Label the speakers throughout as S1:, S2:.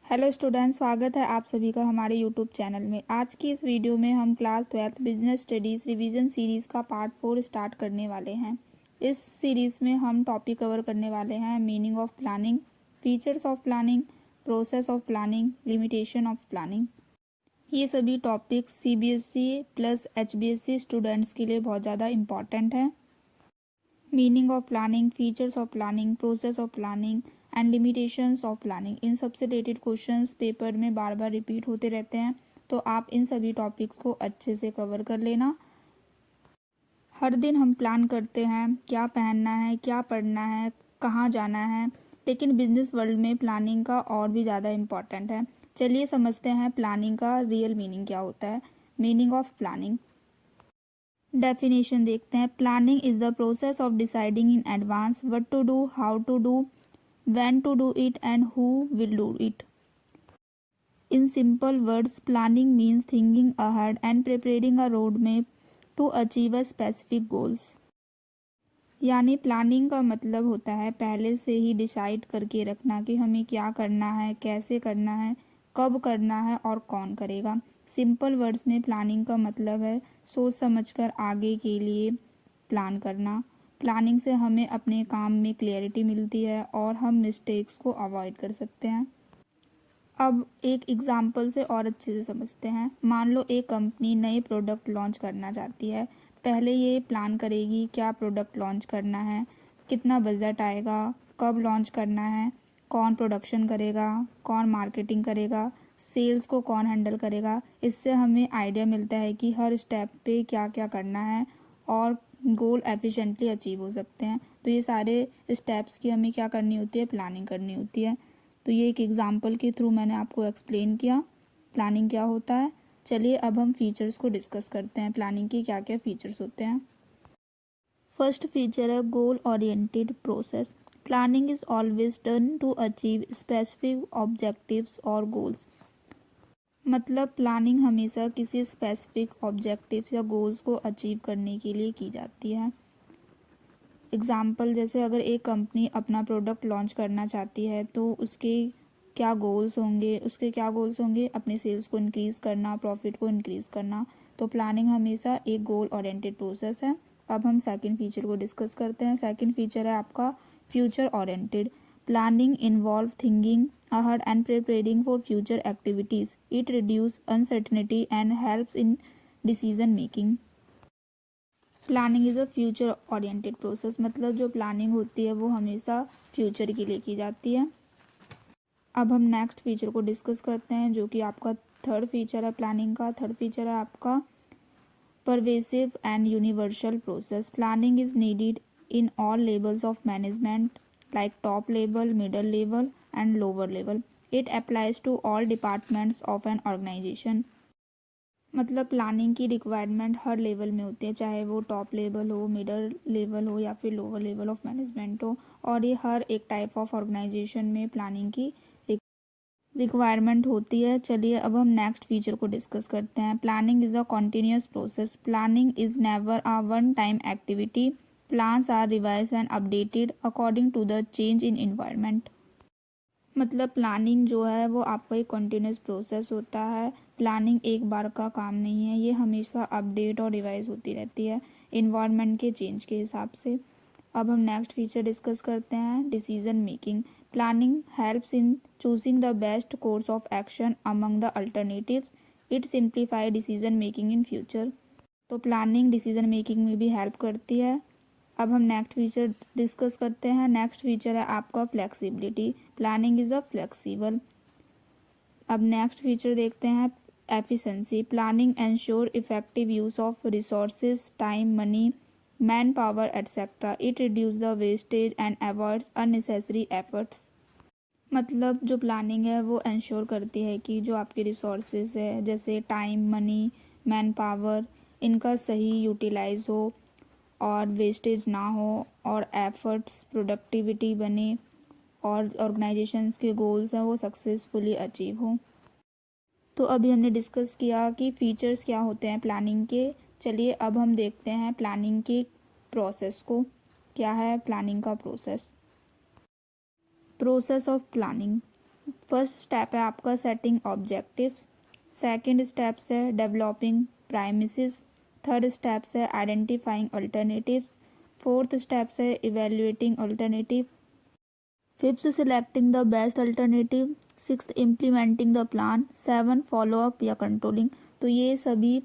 S1: Hello students, स्वागत है आप सभी का हमारे यूट्यूब चैनल में। आज की इस वीडियो में हम class 12th business studies revision series का पार्ट 4 स्टार्ट करने वाले हैं। इस सीरीज़ में हम टॉपिक कवर करने वाले हैं meaning of planning, features of planning, process of planning, limitation of planning. ये सभी topics CBSE plus HBSE students के लिए बहुत ज़्यादा इम्पॉर्टेंट है। Meaning of planning, features of planning, process of planning and limitations of planning, इन सबसे related questions paper में बार बार रिपीट होते रहते हैं, तो आप इन सभी टॉपिक्स को अच्छे से कवर कर लेना। हर दिन हम प्लान करते हैं क्या पहनना है, क्या पढ़ना है, कहाँ जाना है, लेकिन बिजनेस वर्ल्ड में प्लानिंग का और भी ज़्यादा इम्पॉर्टेंट है। चलिए समझते हैं प्लानिंग का रियल मीनिंग क्या होता है। मीनिंग ऑफ प्लानिंग, डेफिनेशन देखते हैं। Planning is the process of deciding in advance what to do, how to do, when to do it and who will do it. In simple words, planning means thinking ahead and preparing a roadmap to achieve a specific goals. यानी planning का मतलब होता है पहले से ही decide करके रखना कि हमें क्या करना है, कैसे करना है, कब करना है और कौन करेगा। सिंपल वर्ड्स में प्लानिंग का मतलब है सोच समझकर आगे के लिए प्लान करना। प्लानिंग से हमें अपने काम में क्लियरिटी मिलती है और हम मिस्टेक्स को अवॉइड कर सकते हैं। अब एक एग्जांपल से और अच्छे से समझते हैं। मान लो एक कंपनी नए प्रोडक्ट लॉन्च करना चाहती है। पहले ये प्लान करेगी क्या प्रोडक्ट लॉन्च करना है, कितना बजट आएगा, कब लॉन्च करना है, कौन प्रोडक्शन करेगा, कौन मार्केटिंग करेगा, सेल्स को कौन हैंडल करेगा। इससे हमें आइडिया मिलता है कि हर स्टेप पे क्या क्या करना है और गोल एफिशिएंटली अचीव हो सकते हैं। तो ये सारे स्टेप्स की हमें क्या करनी होती है, प्लानिंग करनी होती है। तो ये एक एग्जांपल के थ्रू मैंने आपको एक्सप्लेन किया प्लानिंग क्या होता है। चलिए अब हम फीचर्स को डिस्कस करते हैं, प्लानिंग के क्या क्या फीचर्स होते हैं। फर्स्ट फीचर है goal oriented process. Planning is always done to achieve specific objectives और गोल्स। मतलब प्लानिंग हमेशा किसी स्पेसिफिक ऑब्जेक्टिव्स या गोल्स को अचीव करने के लिए की जाती है। एग्ज़ाम्पल जैसे अगर एक कंपनी अपना प्रोडक्ट लॉन्च करना चाहती है तो उसके क्या गोल्स होंगे, अपने सेल्स को इंक्रीज़ करना, प्रॉफिट को इंक्रीज़ करना। तो प्लानिंग हमेशा एक गोल ओरिएंटेड प्रोसेस है। अब हम सेकंड फीचर को डिस्कस करते हैं। सेकंड फीचर है आपका future oriented. Planning involve thinking ahead and preparing for future activities. It reduce uncertainty and helps in decision making. Planning is a future oriented process, मतलब जो प्लानिंग होती है वो हमेशा फ्यूचर के लिए की जाती है। अब हम नेक्स्ट फीचर को डिस्कस करते हैं जो कि आपका थर्ड फीचर है प्लानिंग का। थर्ड फीचर है आपका pervasive and universal process. Planning is needed in all levels of management like top level, middle level and lower level. It applies to all departments of an organization. मतलब planning की requirement हर level में होती है, चाहे वो top level हो, middle level हो या फिर लोअर लेवल ऑफ मैनेजमेंट हो। और ये हर एक टाइप ऑफ ऑर्गेनाइजेशन में प्लानिंग की रिक्वायरमेंट होती है। चलिए अब हम नेक्स्ट फीचर को डिस्कस करते हैं। Planning is a continuous process. Planning is never a one time activity. Plans are revise and updated according to the change in environment. मतलब प्लानिंग जो है वो आपका एक कंटिन्यूस प्रोसेस होता है। प्लानिंग एक बार का काम नहीं है, ये हमेशा अपडेट और रिवाइज होती रहती है इन्वायरमेंट के चेंज के हिसाब से। अब हम नेक्स्ट फीचर डिस्कस करते हैं decision making. Planning helps in choosing the best course of action among the alternatives. It simplify decision making in future. तो प्लानिंग डिसीजन मेकिंग में भी हेल्प करती है। अब हम नेक्स्ट फीचर डिस्कस करते हैं। नेक्स्ट फीचर है आपका flexibility. Planning is a flexible. अब नेक्स्ट फीचर देखते हैं efficiency. Planning ensure effective use of resources, time, money, man power etcetera. It reduce the wastage and avoids unnecessary efforts. मतलब जो planning है वो इंश्योर करती है कि जो आपके रिसोर्सेज है जैसे टाइम, मनी, मैन पावर, इनका सही यूटिलाइज हो और वेस्टेज ना हो और एफर्ट्स प्रोडक्टिविटी बने और ऑर्गेनाइजेशंस के गोल्स हैं वो सक्सेसफुली अचीव हो। तो अभी हमने डिस्कस किया कि फीचर्स क्या होते हैं प्लानिंग के। चलिए अब हम देखते हैं प्लानिंग के प्रोसेस को। क्या है प्लानिंग का process? Process of planning. First step है आपका सेटिंग ऑब्जेक्टिव्स, सेकंड स्टेप्स है डेवलपिंग प्राइमिसेस, थर्ड स्टेप्स है आइडेंटिफाइंग अल्टरनेटिव, फोर्थ स्टेप्स है evaluating alternative, fifth selecting the best alternative, sixth implementing the plan, seven follow up या controlling. तो ये सभी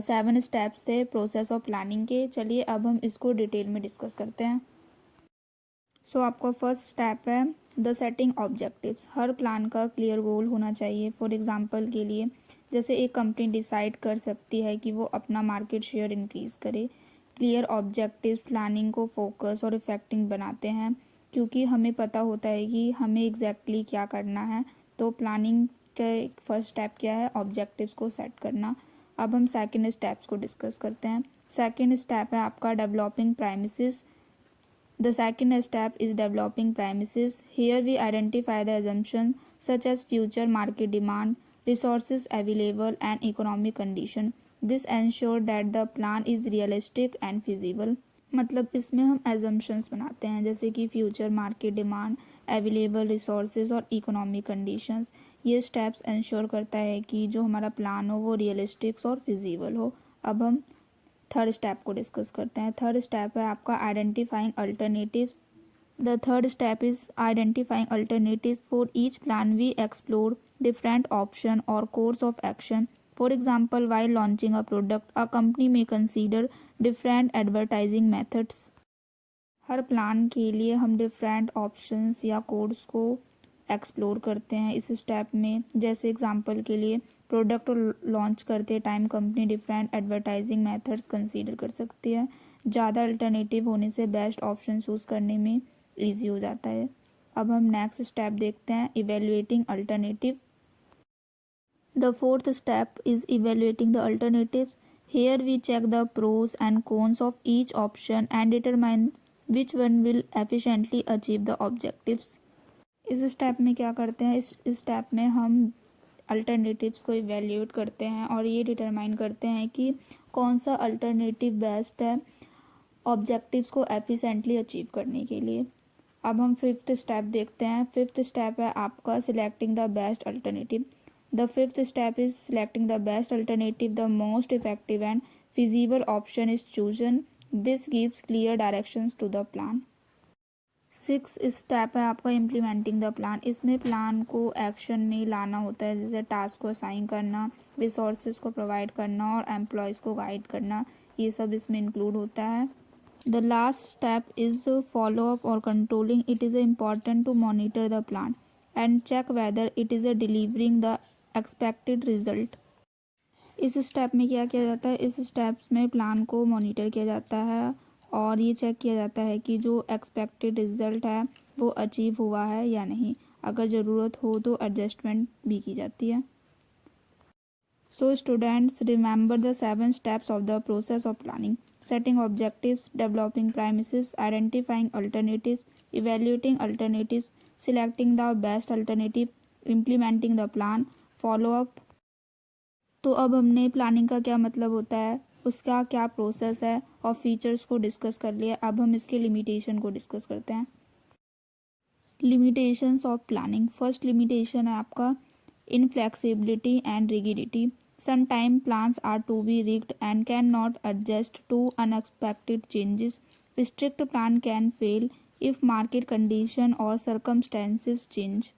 S1: 7 steps थे प्रोसेस ऑफ प्लानिंग के। चलिए अब हम इसको डिटेल में डिस्कस करते हैं। सो आपका फर्स्ट स्टेप है the setting objectives. Her plan का क्लियर गोल होना चाहिए। फॉर एग्जांपल के लिए जैसे एक कंपनी डिसाइड कर सकती है कि वो अपना मार्केट शेयर इंक्रीज़ करे। क्लियर ऑब्जेक्टिव्स प्लानिंग को फोकस और इफेक्टिव बनाते हैं, क्योंकि हमें पता होता है कि हमें एग्जैक्टली क्या करना है। तो प्लानिंग के फर्स्ट स्टेप क्या है, ऑब्जेक्टिव्स को सेट करना। अब हम सेकेंड स्टेप्स को डिस्कस करते हैं। सेकेंड स्टेप है आपका developing प्राइमिसेस। The second step is developing premises. Here we identify the assumptions such as future market demand, resources available, and economic condition. This ensures that the plan is realistic and feasible. मतलब इसमें हम assumptions बनाते हैं जैसे कि future market demand, available resources और economic conditions. ये steps ensure करता है कि जो हमारा प्लान हो वो रियलिस्टिक और फिजिबल हो। अब हम थर्ड स्टेप को डिस्कस करते हैं। थर्ड स्टेप है आपका identifying alternatives. The third step is identifying alternatives. For each plan we explore different option और course of action. For example while launching a product a company में consider different advertising methods. हर plan के लिए हम different options या codes को explore करते हैं इस स्टेप में। जैसे एग्जांपल के लिए प्रोडक्ट लॉन्च करते time company different advertising methods consider कर सकती है। ज़्यादा अल्टरनेटिव होने से बेस्ट ऑप्शन चूज़ करने में ईजी हो जाता है। अब हम नेक्स्ट स्टेप देखते हैं, evaluating alternative. The fourth step is evaluating the alternatives. Here we check the pros and cons of each option and determine which one will efficiently achieve the objectives. इस step में क्या करते हैं, इस step में हम अल्टरनेटिव्स को evaluate करते हैं और ये डिटरमाइन करते हैं कि कौन सा अल्टरनेटिव बेस्ट है ऑब्जेक्टिव्स को एफिशिएंटली अचीव करने के लिए। अब हम फिफ्थ स्टेप देखते हैं। फिफ्थ स्टेप है आपका selecting the best alternative. The fifth step is selecting the best alternative. The most effective and feasible option is chosen. This gives clear directions to the plan. Six step है आपका implementing the plan. इसमें plan को action में लाना होता है, जैसे task को असाइन करना, रिसोर्सेज को प्रोवाइड करना और एम्प्लॉयज़ को गाइड करना, ये सब इसमें इंक्लूड होता है। The last step is follow up और controlling. It is important to monitor the plan and check whether it is delivering the expected result. इस स्टेप में क्या किया जाता है, इस स्टेप्स में प्लान को मॉनिटर किया जाता है और ये चेक किया जाता है कि जो एक्सपेक्टेड रिजल्ट है वो अचीव हुआ है या नहीं। अगर ज़रूरत हो तो एडजस्टमेंट भी की जाती है। So students remember the 7 steps of the process of planning: setting objectives, developing premises, identifying alternatives, evaluating alternatives, selecting the best alternative, implementing the plan, follow up. तो अब हमने प्लानिंग का क्या मतलब होता है, उसका क्या प्रोसेस है और फीचर्स को डिस्कस कर लिया। अब हम इसके लिमिटेशन को डिस्कस करते हैं। Limitations of planning. First limitation है आपका inflexibility and rigidity. Sometime plans are to be rigid and can not adjust to unexpected changes. Strict plan can fail if market condition और सर्कमस्टेंसेस चेंज।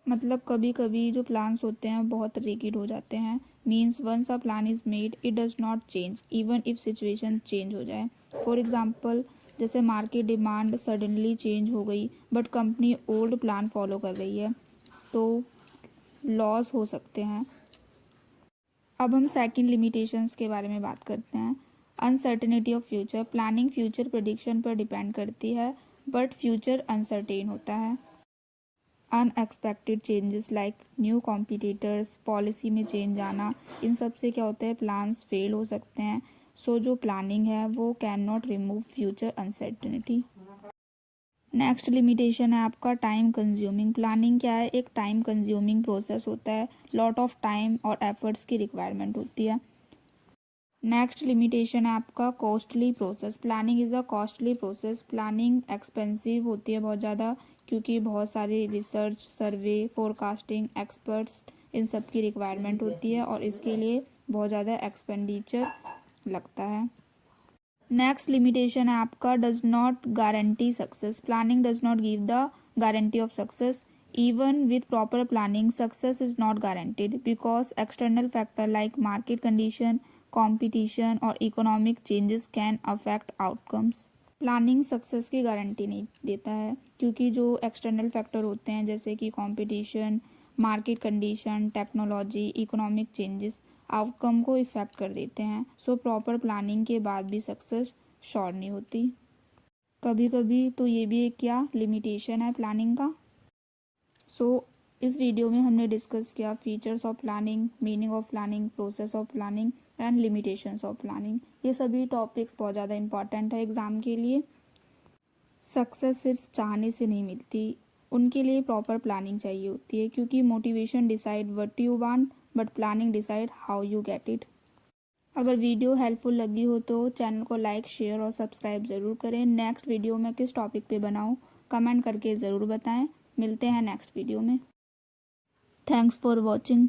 S1: मतलब कभी कभी जो plans होते हैं बहुत रिगिड हो जाते हैं। Means once a plan is made it does not change even if situation change हो जाए। फॉर एग्जांपल जैसे मार्केट डिमांड सडनली चेंज हो गई but company old plan follow कर रही है तो लॉस हो सकते हैं। अब हम सेकंड लिमिटेशंस के बारे में बात करते हैं। Uncertainty of future. Planning future prediction पर डिपेंड करती है बट फ्यूचर अनसर्टेन होता है। Unexpected changes like new competitors, policy में चेंज आना, इन सब से क्या होता है, प्लान्स फेल हो सकते हैं। सो जो प्लानिंग है वो can not remove future uncertainty. Next limitation है आपका टाइम कंज्यूमिंग। प्लानिंग क्या है, एक टाइम कंज्यूमिंग प्रोसेस होता है। लॉट ऑफ टाइम और एफर्ट्स की रिक्वायरमेंट होती है। नेक्स्ट लिमिटेशन है आपका costly process. Planning is a costly process. Planning expensive होती है बहुत ज़्यादा क्योंकि बहुत सारी research, survey, forecasting, experts in सब की रिक्वायरमेंट होती है और इसके लिए बहुत ज़्यादा एक्सपेंडिचर लगता है। नेक्स्ट लिमिटेशन है आपका does not guarantee success. Planning does not give the guarantee of success. Even with proper planning, success is not guaranteed because external factors like market condition, competition or economic changes can affect outcomes. Planning success की guarantee नहीं देता है क्योंकि जो external factor होते हैं जैसे कि competition, market condition, technology, economic changes outcome को इफ़ेक्ट कर देते हैं। सो प्रॉपर प्लानिंग के बाद भी सक्सेस श्योर नहीं होती। कभी कभी तो ये भी एक क्या लिमिटेशन है प्लानिंग का। सो इस वीडियो में हमने डिस्कस किया features of planning, meaning of planning, process of planning and limitations of planning. ये सभी टॉपिक्स बहुत ज़्यादा इंपॉर्टेंट है एग्ज़ाम के लिए। सक्सेस सिर्फ चाहने से नहीं मिलती, उनके लिए प्रॉपर प्लानिंग चाहिए होती है क्योंकि motivation decide what you want but planning decide how you get it. अगर वीडियो हेल्पफुल लगी हो तो चैनल को लाइक, शेयर और सब्सक्राइब ज़रूर करें। नेक्स्ट वीडियो में किस टॉपिक पे बनाऊँ कमेंट करके ज़रूर बताएं। मिलते हैं नेक्स्ट वीडियो में। Thanks for watching.